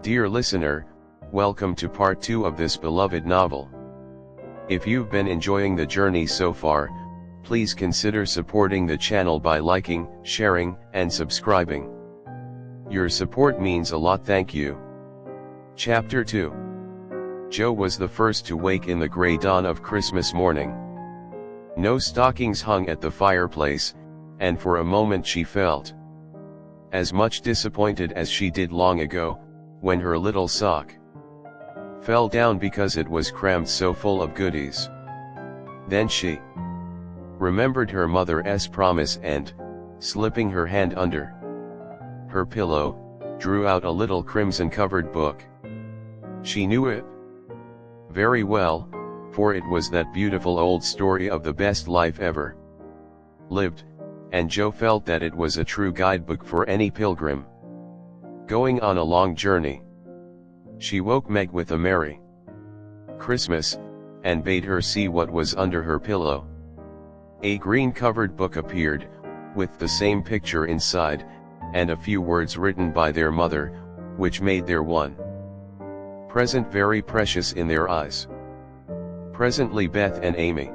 Dear listener, welcome to part 2 of this beloved novel. If you've been enjoying the journey so far, please consider supporting the channel by liking, sharing, and subscribing. Your support means a lot, thank you. Chapter 2. Jo was the first to wake in the gray dawn of Christmas morning. No stockings hung at the fireplace, and for a moment she felt as much disappointed as she did long ago, when her little sock fell down because it was crammed so full of goodies. Then she remembered her mother's promise and, slipping her hand under her pillow, drew out a little crimson-covered book. She knew it very well, for it was that beautiful old story of the best life ever lived, and Jo felt that it was a true guidebook for any pilgrim going on a long journey. She woke Meg with a Merry Christmas, and bade her see what was under her pillow. A green-covered book appeared, with the same picture inside, and a few words written by their mother, which made their one present very precious in their eyes. Presently Beth and Amy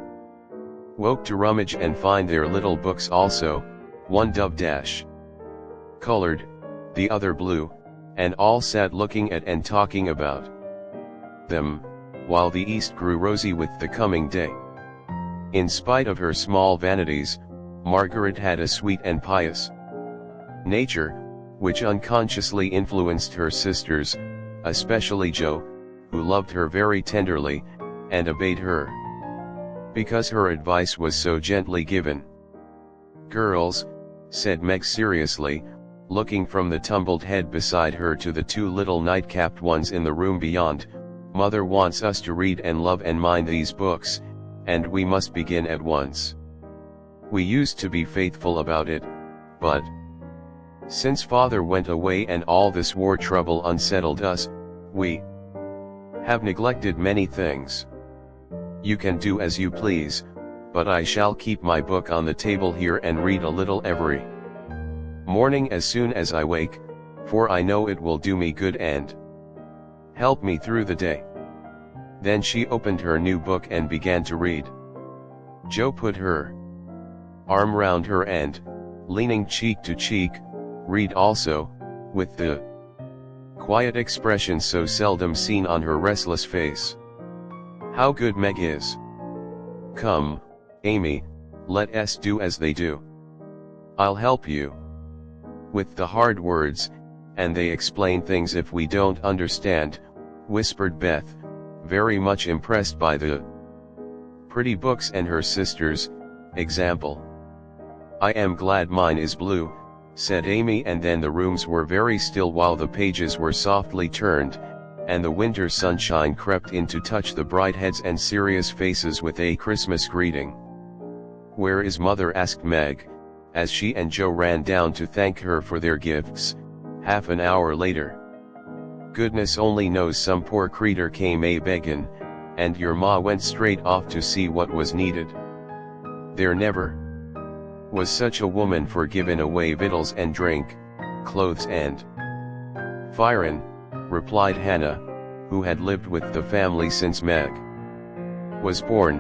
woke to rummage and find their little books also, one dove-colored, the other blue, and all sat looking at and talking about them, while the east grew rosy with the coming day. In spite of her small vanities, Margaret had a sweet and pious nature, which unconsciously influenced her sisters, especially Jo, who loved her very tenderly, and obeyed her because her advice was so gently given. "Girls," said Meg seriously, looking from the tumbled head beside her to the two little night-capped ones in the room beyond, "Mother wants us to read and love and mind these books, and we must begin at once. We used to be faithful about it, but since Father went away and all this war trouble unsettled us, we have neglected many things. You can do as you please, but I shall keep my book on the table here and read a little every morning as soon as I wake, for I know it will do me good and help me through the day." Then she opened her new book and began to read. Jo put her arm round her and, leaning cheek to cheek, read also, with the quiet expression so seldom seen on her restless face. "How good Meg is. Come, Amy, let us do as they do. I'll help you with the hard words, and they explain things if we don't understand," whispered Beth, very much impressed by the pretty books and her sister's example. "I am glad mine is blue," said Amy, and then the rooms were very still while the pages were softly turned, and the winter sunshine crept in to touch the bright heads and serious faces with a Christmas greeting. "Where is Mother?" asked Meg, as she and Jo ran down to thank her for their gifts, half an hour later. "Goodness only knows, some poor creetur came a-beggin', and your ma went straight off to see what was needed. There never was such a woman for givin' away victuals and drink, clothes and firin'," replied Hannah, who had lived with the family since Meg was born,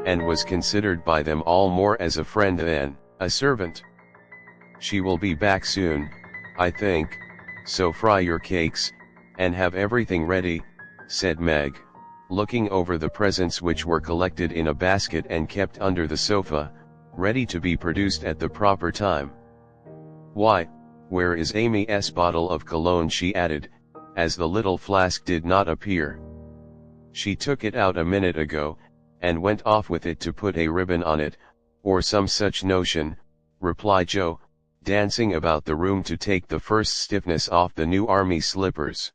and was considered by them all more as a friend than a servant. "She will be back soon, I think, so fry your cakes, and have everything ready," said Meg, looking over the presents which were collected in a basket and kept under the sofa, ready to be produced at the proper time. "Why, where is Amy's bottle of cologne?" she added, as the little flask did not appear. "She took it out a minute ago, and went off with it to put a ribbon on it, or some such notion," replied Jo, dancing about the room to take the first stiffness off the new army slippers.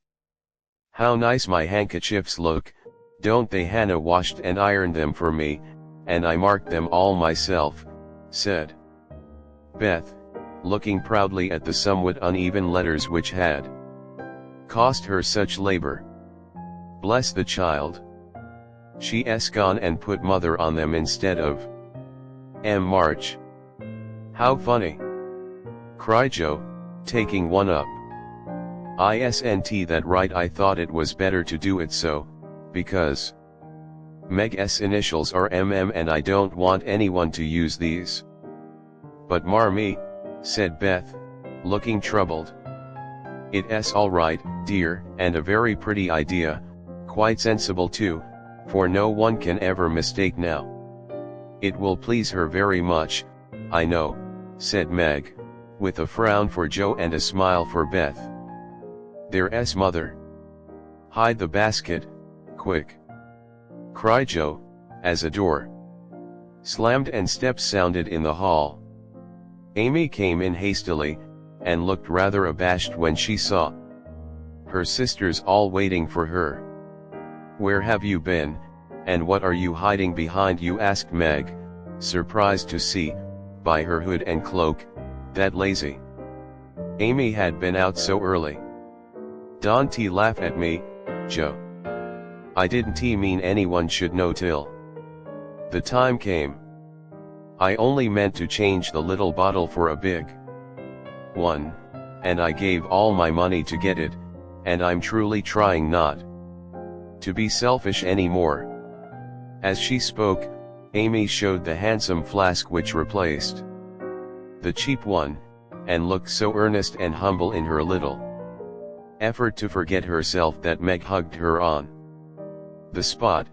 "How nice my handkerchiefs look, don't they? Hannah washed and ironed them for me, and I marked them all myself," said Beth, looking proudly at the somewhat uneven letters which had cost her such labor. "Bless the child. She's gone and put Mother on them instead of March. How funny!" cried Jo, taking one up. Isn't that right? I thought it was better to do it so, because Meg's initials are MM and I don't want anyone to use these. But Marmee, said Beth, looking troubled. It's all right, dear, and a very pretty idea, quite sensible too, for no one can ever mistake now. It will please her very much, I know, said Meg, with a frown for Joe and a smile for Beth. There's mother. Hide the basket, quick, cried Joe, as a door slammed and steps sounded in the hall. Amy came in hastily, and looked rather abashed when she saw her sisters all waiting for her. Where have you been, and what are you hiding behind? You asked Meg, surprised to see, by her hood and cloak, that Lazy Amy had been out so early. Don't laugh at me, Joe. I didn't mean anyone should know till the time came. I only meant to change the little bottle for a big one, and I gave all my money to get it, and I'm truly trying not to be selfish anymore. As she spoke, Amy showed the handsome flask which replaced the cheap one, and looked so earnest and humble in her little effort to forget herself that Meg hugged her on the spot,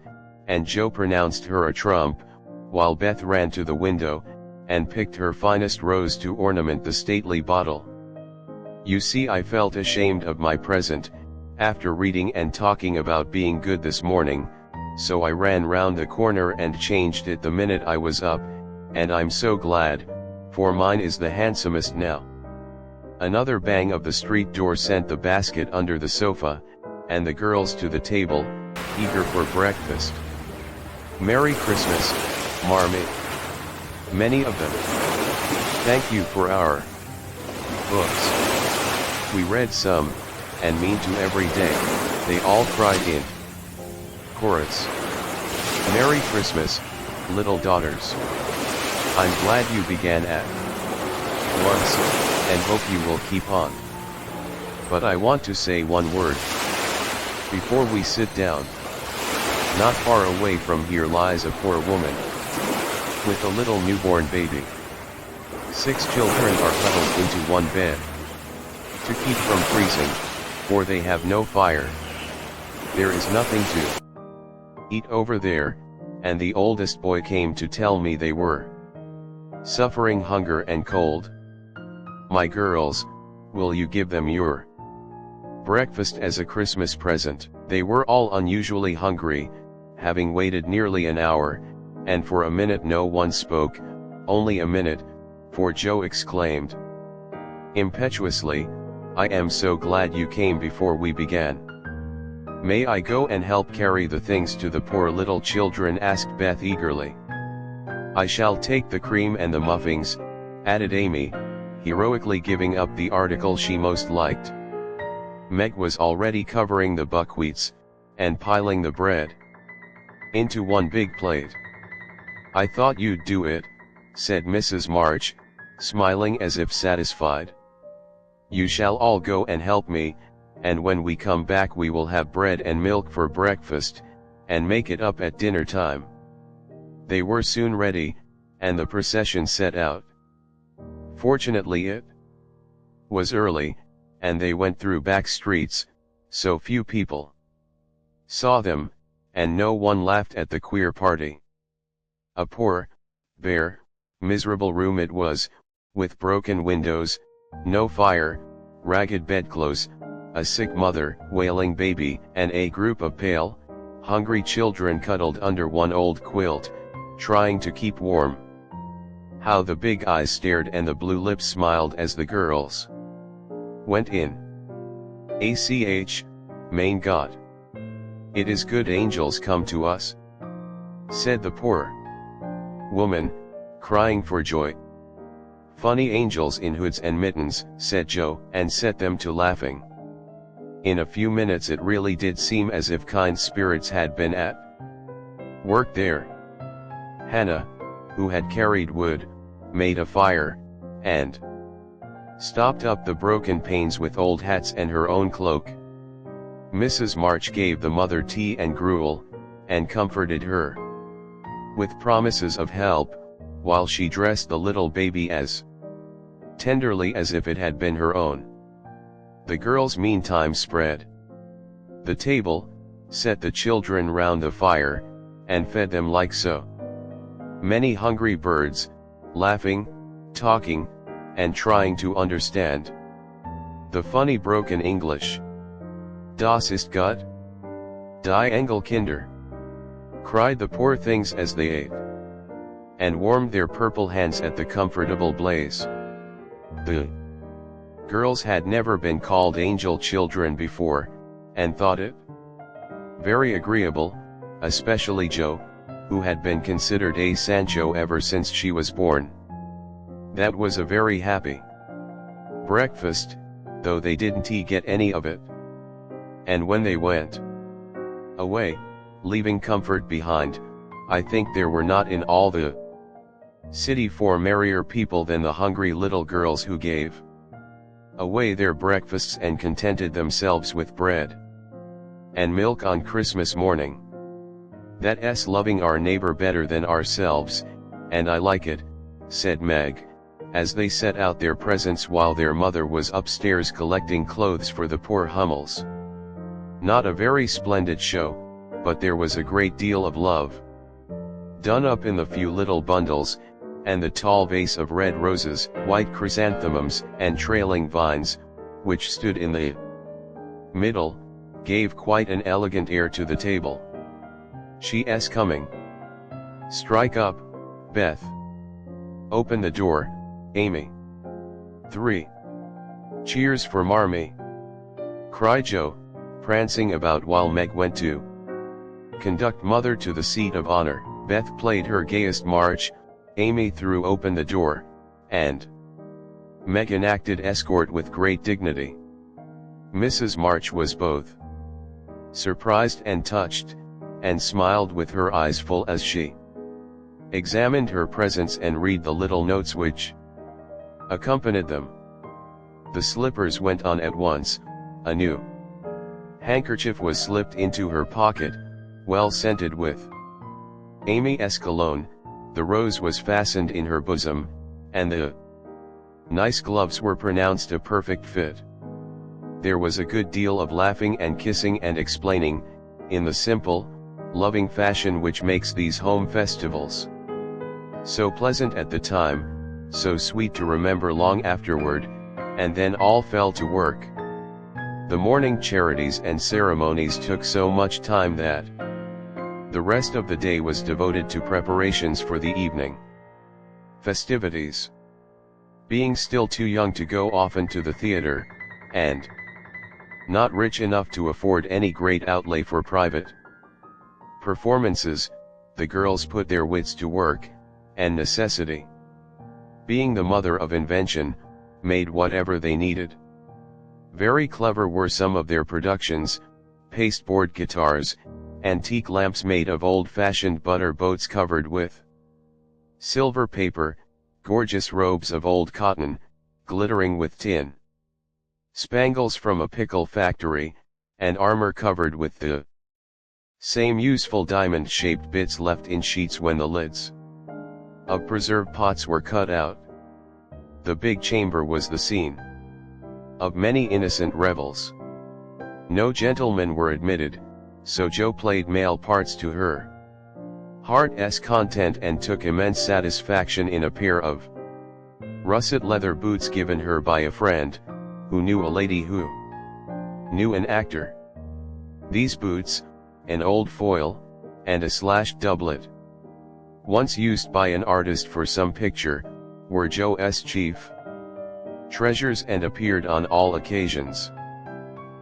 and Joe pronounced her a trump, while Beth ran to the window, and picked her finest rose to ornament the stately bottle. You see, I felt ashamed of my present, after reading and talking about being good this morning, so I ran round the corner and changed it the minute I was up, and I'm so glad, for mine is the handsomest now. Another bang of the street door sent the basket under the sofa, and the girls to the table, eager for breakfast. Merry Christmas, Marmee. Many of them. Thank you for our books. We read some, and mean to every day, they all cried in chorus. Merry Christmas, little daughters. I'm glad you began at once, and hope you will keep on. But I want to say one word before we sit down. Not far away from here lies a poor woman with a little newborn baby. 6 children are huddled into one bed to keep from freezing, for they have no fire. There is nothing to eat over there, and the oldest boy came to tell me they were suffering hunger and cold. My girls, will you give them your breakfast as a Christmas present? They were all unusually hungry, having waited nearly an hour, and for a minute no one spoke. Only a minute, for Joe exclaimed impetuously, I am so glad you came before we began. May I go and help carry the things to the poor little children? Asked Beth eagerly. I shall take the cream and the muffins, added Amy, heroically giving up the article she most liked. Meg was already covering the buckwheats, and piling the bread into one big plate. I thought you'd do it, said Mrs. March, smiling as if satisfied. You shall all go and help me, and when we come back we will have bread and milk for breakfast, and make it up at dinner time. They were soon ready, and the procession set out. Fortunately it was early, and they went through back streets, so few people saw them, and no one laughed at the queer party. A poor, bare, miserable room it was, with broken windows, no fire, ragged bedclothes, a sick mother, wailing baby, and a group of pale, hungry children cuddled under one old quilt, trying to keep warm. How the big eyes stared and the blue lips smiled as the girls went in. ACH, main God. It is good angels come to us, said the poor woman, crying for joy. Funny angels in hoods and mittens, said Joe, and set them to laughing. In a few minutes it really did seem as if kind spirits had been at work there. Hannah, who had carried wood, made a fire, and stopped up the broken panes with old hats and her own cloak. Mrs. March gave the mother tea and gruel, and comforted her with promises of help, while she dressed the little baby as tenderly as if it had been her own. The girls meantime spread the table, set the children round the fire, and fed them like so many hungry birds, laughing, talking, and trying to understand the funny broken English. Das ist gut? Die Engel Kinder, cried the poor things as they ate, and warmed their purple hands at the comfortable blaze. The girls had never been called angel children before, and thought it very agreeable, especially Jo, who had been considered a Sancho ever since she was born. That was a very happy breakfast, though they didn't get any of it. And when they went away, leaving comfort behind, I think there were not in all the city 4 merrier people than the hungry little girls who gave away their breakfasts and contented themselves with bread and milk on Christmas morning. That's loving our neighbor better than ourselves, and I like it, said Meg, as they set out their presents while their mother was upstairs collecting clothes for the poor Hummels. Not a very splendid show, but there was a great deal of love done up in the few little bundles, and the tall vase of red roses, white chrysanthemums, and trailing vines, which stood in the middle, gave quite an elegant air to the table. She's coming. Strike up, Beth. Open the door, Amy. 3. Cheers for Marmee, cried Jo, prancing about while Meg went to conduct mother to the seat of honor. Beth played her gayest march, Amy threw open the door, and Meg enacted escort with great dignity. Mrs. March was both surprised and touched, and smiled with her eyes full as she examined her presents and read the little notes which accompanied them. The slippers went on at once, a new handkerchief was slipped into her pocket, well scented with Amy's cologne, the rose was fastened in her bosom, and the nice gloves were pronounced a perfect fit. There was a good deal of laughing and kissing and explaining, in the simple, loving fashion which makes these home festivals so pleasant at the time, so sweet to remember long afterward, and then all fell to work. The morning charities and ceremonies took so much time that the rest of the day was devoted to preparations for the evening festivities. Being still too young to go often to the theater, and not rich enough to afford any great outlay for private performances, the girls put their wits to work, and necessity, being the mother of invention, made whatever they needed. Very clever were some of their productions: pasteboard guitars, antique lamps made of old-fashioned butter boats covered with silver paper, gorgeous robes of old cotton, glittering with tin, spangles from a pickle factory, and armor covered with the same useful diamond-shaped bits left in sheets when the lids of preserve pots were cut out. The big chamber was the scene of many innocent revels. No gentlemen were admitted, so Jo played male parts to her heart's content and took immense satisfaction in a pair of russet leather boots given her by a friend, who knew a lady who knew an actor. These boots, an old foil, and a slashed doublet, once used by an artist for some picture, were Jo's chief treasures and appeared on all occasions.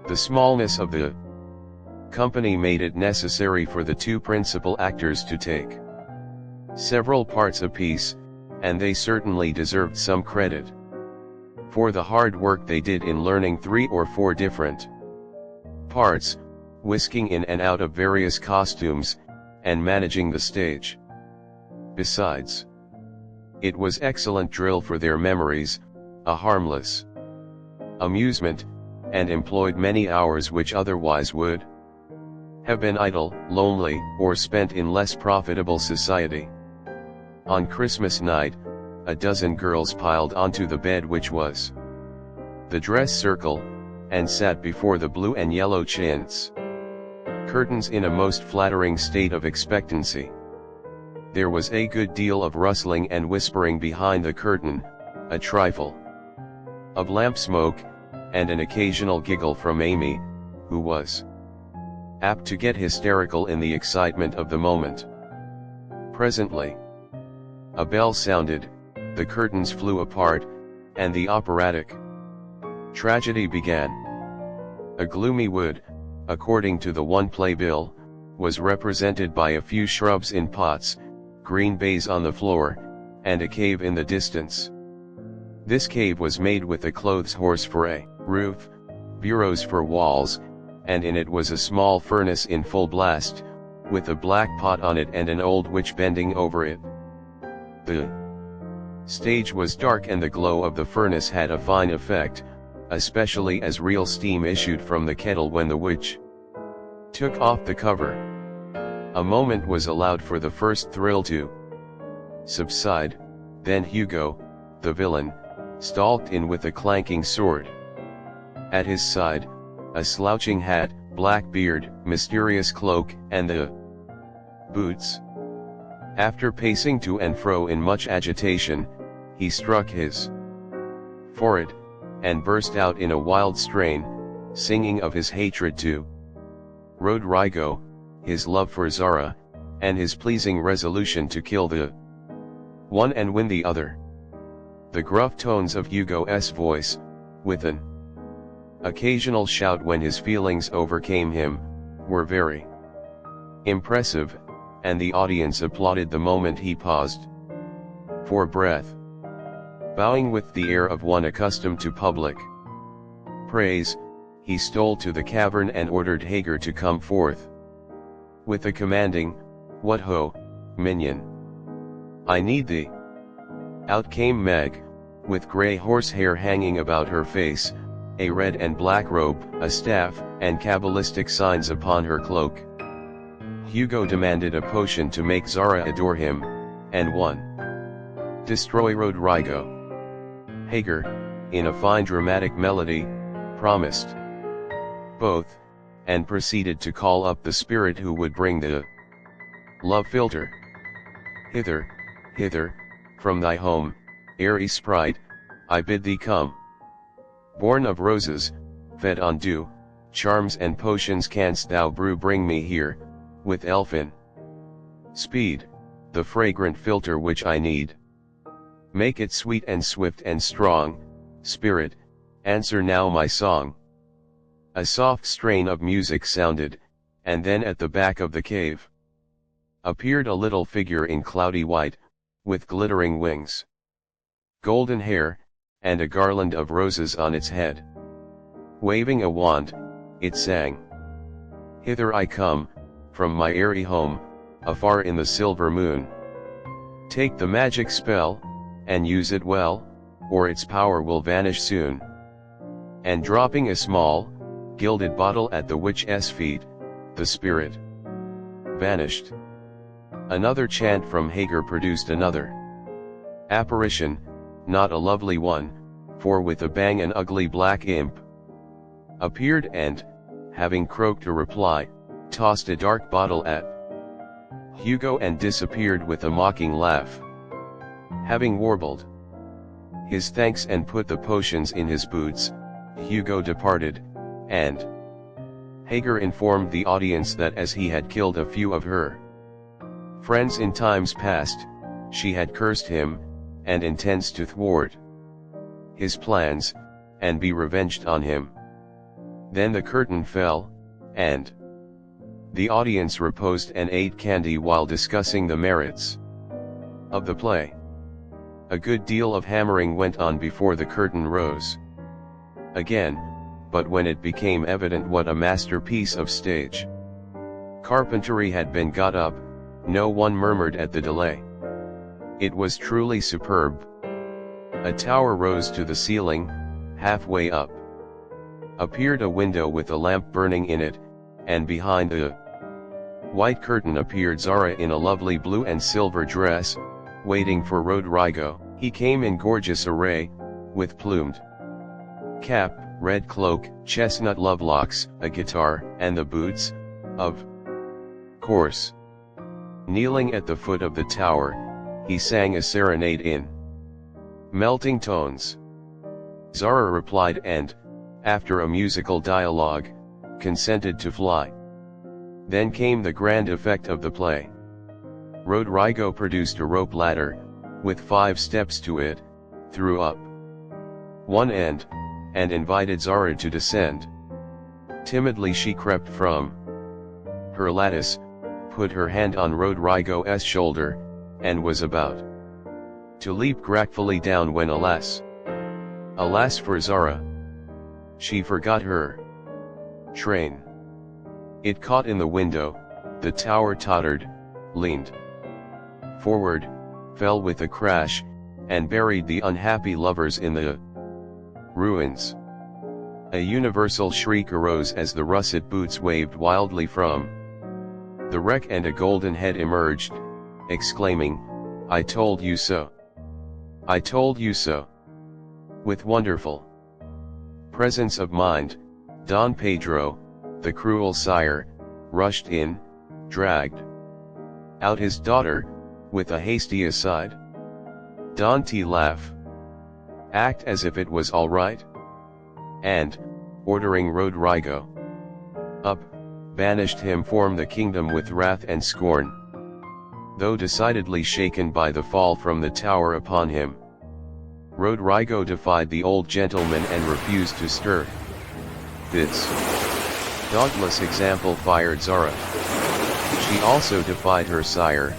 The smallness of the company made it necessary for the two principal actors to take several parts apiece, and they certainly deserved some credit for the hard work they did in learning 3 or 4 different parts, whisking in and out of various costumes, and managing the stage. Besides, it was excellent drill for their memories, a harmless amusement, and employed many hours which otherwise would have been idle, lonely, or spent in less profitable society. On Christmas night, a dozen girls piled onto the bed which was the dress circle, and sat before the blue and yellow chintz curtains in a most flattering state of expectancy. There was a good deal of rustling and whispering behind the curtain, a trifle of lamp smoke, and an occasional giggle from Amy, who was apt to get hysterical in the excitement of the moment. Presently, a bell sounded, the curtains flew apart, and the operatic tragedy began. A gloomy wood, according to the one playbill, was represented by a few shrubs in pots, green baize on the floor, and a cave in the distance. This cave was made with a clothes horse for a roof, bureaus for walls, and in it was a small furnace in full blast, with a black pot on it and an old witch bending over it. The stage was dark and the glow of the furnace had a fine effect, especially as real steam issued from the kettle when the witch took off the cover. A moment was allowed for the first thrill to subside, then Hugo, the villain, stalked in with a clanking sword. At his side, a slouching hat, black beard, mysterious cloak, and the boots. After pacing to and fro in much agitation, he struck his forehead, and burst out in a wild strain, singing of his hatred to Rodrigo, his love for Zara, and his pleasing resolution to kill the one and win the other. The gruff tones of Hugo's voice, with an occasional shout when his feelings overcame him, were very impressive, and the audience applauded the moment he paused for breath. Bowing with the air of one accustomed to public praise, he stole to the cavern and ordered Hagar to come forth. With a commanding, "What ho, minion! I need thee." Out came Meg, with grey horsehair hanging about her face, a red and black robe, a staff, and cabalistic signs upon her cloak. Hugo demanded a potion to make Zara adore him, and one destroy Rodrigo. Hagar, in a fine dramatic melody, promised both, and proceeded to call up the spirit who would bring the love philter. "Hither, hither, from thy home, airy sprite, I bid thee come. Born of roses, fed on dew, charms and potions canst thou brew, bring me here, with elfin speed, the fragrant philter which I need. Make it sweet and swift and strong, spirit, answer now my song." A soft strain of music sounded, and then at the back of the cave appeared a little figure in cloudy white, with glittering wings, golden hair, and a garland of roses on its head. Waving a wand, it sang, "Hither I come, from my airy home, afar in the silver moon. Take the magic spell, and use it well, or its power will vanish soon." And dropping a small, gilded bottle at the witch's feet, the spirit vanished. Another chant from Hagar produced another apparition, not a lovely one, for with a bang an ugly black imp appeared and, having croaked a reply, tossed a dark bottle at Hugo and disappeared with a mocking laugh. Having warbled his thanks and put the potions in his boots, Hugo departed, and Hagar informed the audience that as he had killed a few of her friends in times past, she had cursed him, and intends to thwart his plans, and be revenged on him. Then the curtain fell, and the audience reposed and ate candy while discussing the merits of the play. A good deal of hammering went on before the curtain rose again, but when it became evident what a masterpiece of stage carpentry had been got up, no one murmured at the delay. It was truly superb. A tower rose to the ceiling, halfway up. Appeared a window with a lamp burning in it, and behind the white curtain appeared Zara in a lovely blue and silver dress, waiting for Rodrigo. He came in gorgeous array, with plumed cap, red cloak, chestnut lovelocks, a guitar, and the boots, of course. Kneeling at the foot of the tower, he sang a serenade in melting tones. Zara replied and, after a musical dialogue, consented to fly. Then came the grand effect of the play. Rodrigo produced a rope ladder, with 5 steps to it, threw up one end, and invited Zara to descend. Timidly she crept from her lattice, put her hand on Rodrigo's shoulder, and was about to leap gracefully down when alas for Zara, she forgot her train. It caught in the window, the tower tottered, leaned forward, fell with a crash, and buried the unhappy lovers in the ruins. A universal shriek arose as the russet boots waved wildly from the wreck, and a golden head emerged, exclaiming, "I told you so! I told you so!" With wonderful presence of mind, Don Pedro, the cruel sire, rushed in, dragged out his daughter, with a hasty aside. "Don't laugh. Act as if it was all right." And, ordering Rodrigo up, banished him from the kingdom with wrath and scorn. Though decidedly shaken by the fall from the tower upon him, Rodrigo defied the old gentleman and refused to stir. This dauntless example fired Zara. She also defied her sire,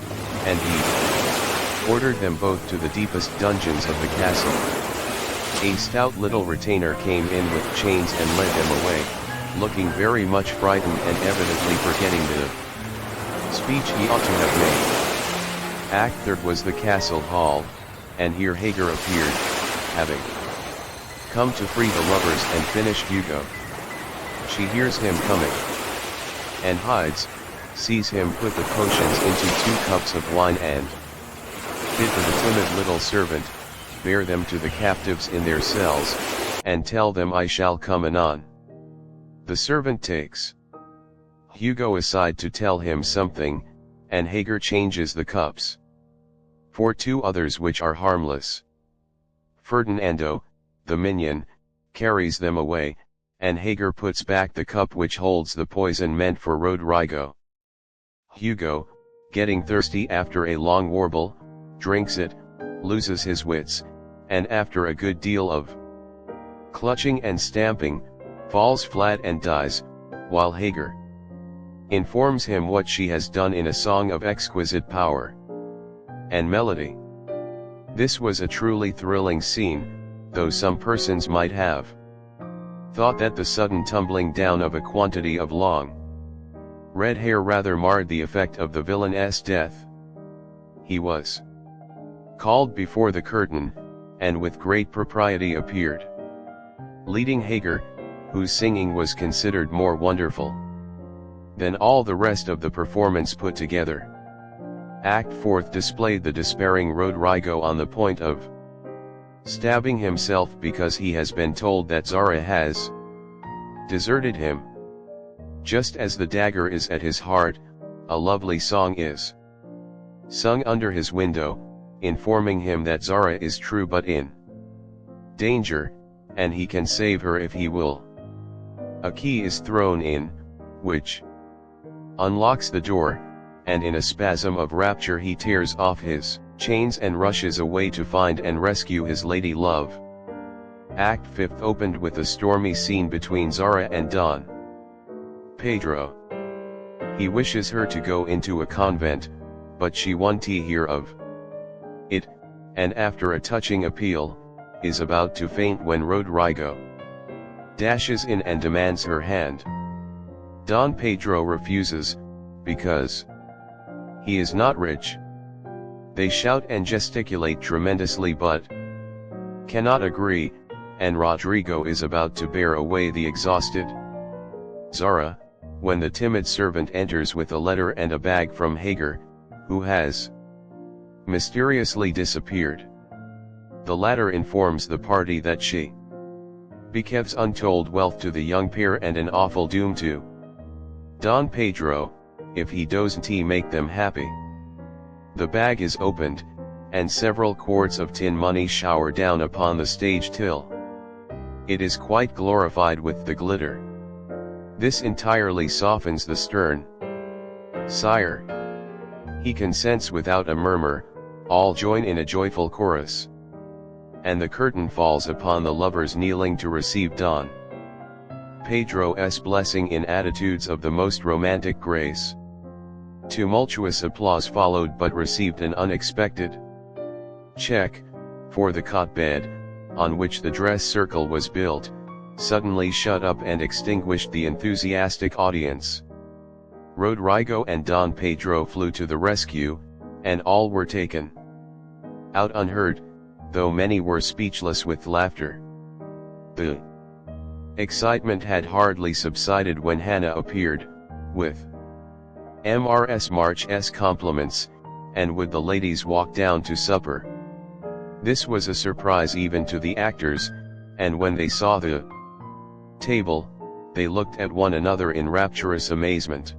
and he ordered them both to the deepest dungeons of the castle. A stout little retainer came in with chains and led them away, looking very much frightened and evidently forgetting the speech he ought to have made. Act third was the castle hall, and here Hagar appeared, having come to free the lovers and finish Hugo. She hears him coming, and hides, sees him put the potions into 2 cups of wine and bid to the timid little servant, bear them to the captives in their cells, and tell them I shall come anon. The servant takes Hugo aside to tell him something, and Hagar changes the cups for 2 others which are harmless. Ferdinando, the minion, carries them away, and Hagar puts back the cup which holds the poison meant for Rodrigo. Hugo, getting thirsty after a long warble, drinks it, loses his wits, and after a good deal of clutching and stamping, falls flat and dies, while Hagar informs him what she has done in a song of exquisite power and melody. This was a truly thrilling scene, though some persons might have thought that the sudden tumbling down of a quantity of long red hair rather marred the effect of the villain's death. He was called before the curtain, and with great propriety appeared, leading Hagar, whose singing was considered more wonderful than all the rest of the performance put together. Act 4th displayed the despairing Rodrigo on the point of stabbing himself because he has been told that Zara has deserted him. Just as the dagger is at his heart, a lovely song is sung under his window, informing him that Zara is true but in danger, and he can save her if he will. A key is thrown in, which unlocks the door, and in a spasm of rapture he tears off his chains and rushes away to find and rescue his lady love. Act 5th opened with a stormy scene between Zara and Don Pedro. He wishes her to go into a convent, but she won't hear of it, and after a touching appeal, is about to faint when Rodrigo dashes in and demands her hand. Don Pedro refuses, because he is not rich. They shout and gesticulate tremendously, but Cannot agree, and Rodrigo is about to bear away the exhausted Zara, when the timid servant enters with a letter and a bag from Hagar, who has mysteriously disappeared. The latter informs the party that she bequeaths untold wealth to the young pair and an awful doom to Don Pedro, if he doesn't make them happy. The bag is opened, and several quarts of tin money shower down upon the stage till it is quite glorified with the glitter. This entirely softens the stern sire. He consents without a murmur, all join in a joyful chorus. And the curtain falls upon the lovers kneeling to receive Don Pedro's blessing in attitudes of the most romantic grace. Tumultuous applause followed, but received an unexpected check, for the cot bed, on which the dress circle was built, suddenly shut up and extinguished the enthusiastic audience. Rodrigo and Don Pedro flew to the rescue, and all were taken out unhurt, though many were speechless with laughter. The excitement had hardly subsided when Hannah appeared, with Mrs. March's compliments, and would the ladies walk down to supper. This was a surprise even to the actors, and when they saw the table, they looked at one another in rapturous amazement.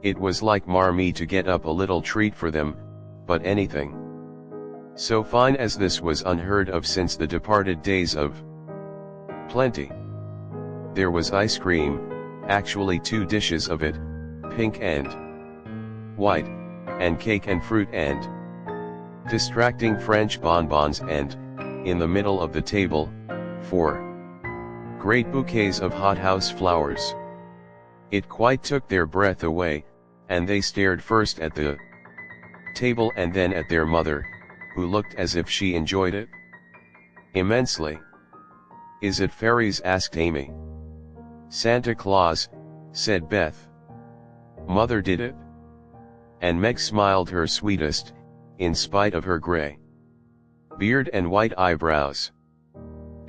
It was like Marmee to get up a little treat for them, but anything so fine as this was unheard of since the departed days of plenty. There was ice cream, actually 2 dishes of it, pink and white, and cake and fruit and distracting French bonbons, and, in the middle of the table, 4 great bouquets of hothouse flowers. It quite took their breath away, and they stared first at the table and then at their mother, who looked as if she enjoyed it immensely. "Is it fairies?" asked Amy. "Santa Claus," said Beth. "Mother did it?" And Meg smiled her sweetest, in spite of her gray beard and white eyebrows.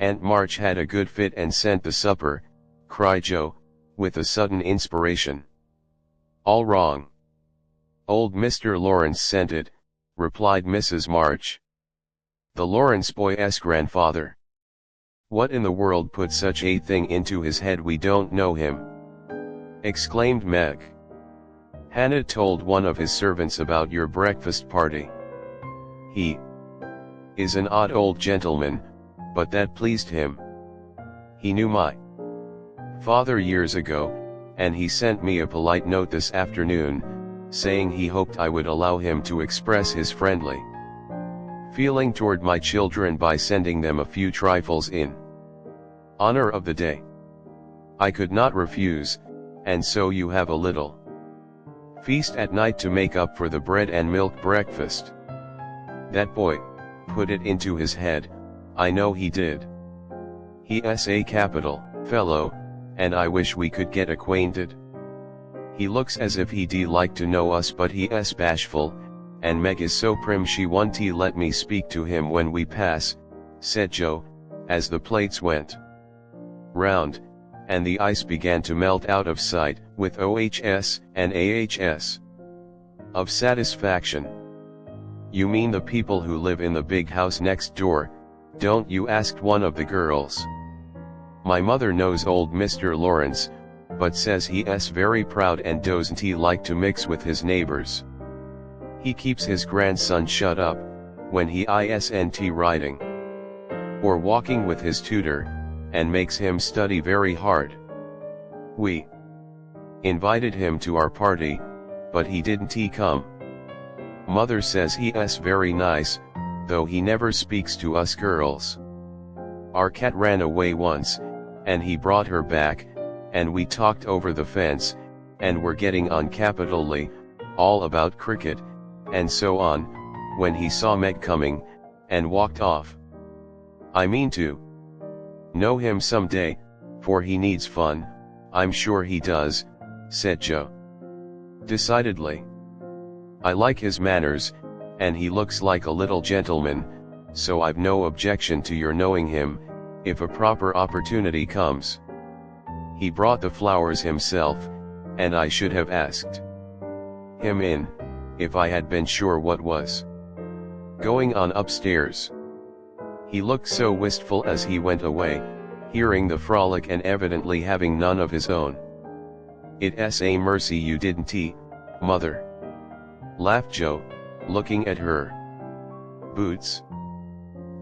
"Aunt March had a good fit and sent the supper," cried Joe, with a sudden inspiration. "All wrong. Old Mr. Lawrence sent it," replied Mrs. March. "The Lawrence boy's grandfather. What in the world put such a thing into his head? We don't know him," exclaimed Meg. "Hannah told one of his servants about your breakfast party. He is an odd old gentleman, but that pleased him. He knew my father years ago, and he sent me a polite note this afternoon, saying he hoped I would allow him to express his friendly feeling toward my children by sending them a few trifles in honor of the day. I could not refuse, and so you have a little feast at night to make up for the bread and milk breakfast. That boy put it into his head, I know he did. He's a capital fellow, and I wish we could get acquainted. He looks as if he'd like to know us, but he's bashful, and Meg is so prim she won't let me speak to him when we pass," said Joe, as the plates went round, and the ice began to melt out of sight, with OHS and AHS of satisfaction. "You mean the people who live in the big house next door, don't you?" asked one of the girls. "My mother knows old Mr. Lawrence, but says he's very proud and doesn't like to mix with his neighbors. He keeps his grandson shut up, when he isn't riding or walking with his tutor, and makes him study very hard. We invited him to our party, but he didn't come. Mother says he's very nice, though he never speaks to us girls. Our cat ran away once, and he brought her back, and we talked over the fence, and were getting on capitally, all about cricket, and so on, when he saw Meg coming, and walked off. I mean to know him some day, for he needs fun, I'm sure he does," said Joe. "Decidedly. I like his manners, and he looks like a little gentleman, so I've no objection to your knowing him, if a proper opportunity comes. He brought the flowers himself, and I should have asked him in, if I had been sure what was going on upstairs. He looked so wistful as he went away, hearing the frolic and evidently having none of his own. "It's a mercy you didn't, mother," laughed Joe, looking at her boots.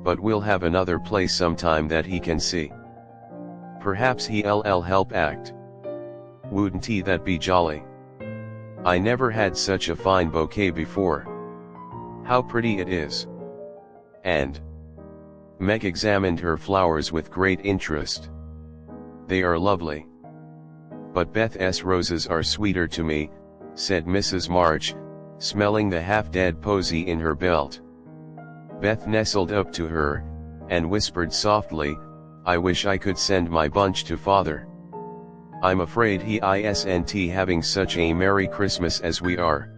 "But we'll have another place sometime that he can see. Perhaps he'll help act. Wouldn't that be jolly? I never had such a fine bouquet before. How pretty it is." And Meg examined her flowers with great interest. "They are lovely. But Beth's roses are sweeter to me," said Mrs. March, smelling the half-dead posy in her belt. Beth nestled up to her, and whispered softly, "I wish I could send my bunch to father. I'm afraid he isn't having such a Merry Christmas as we are."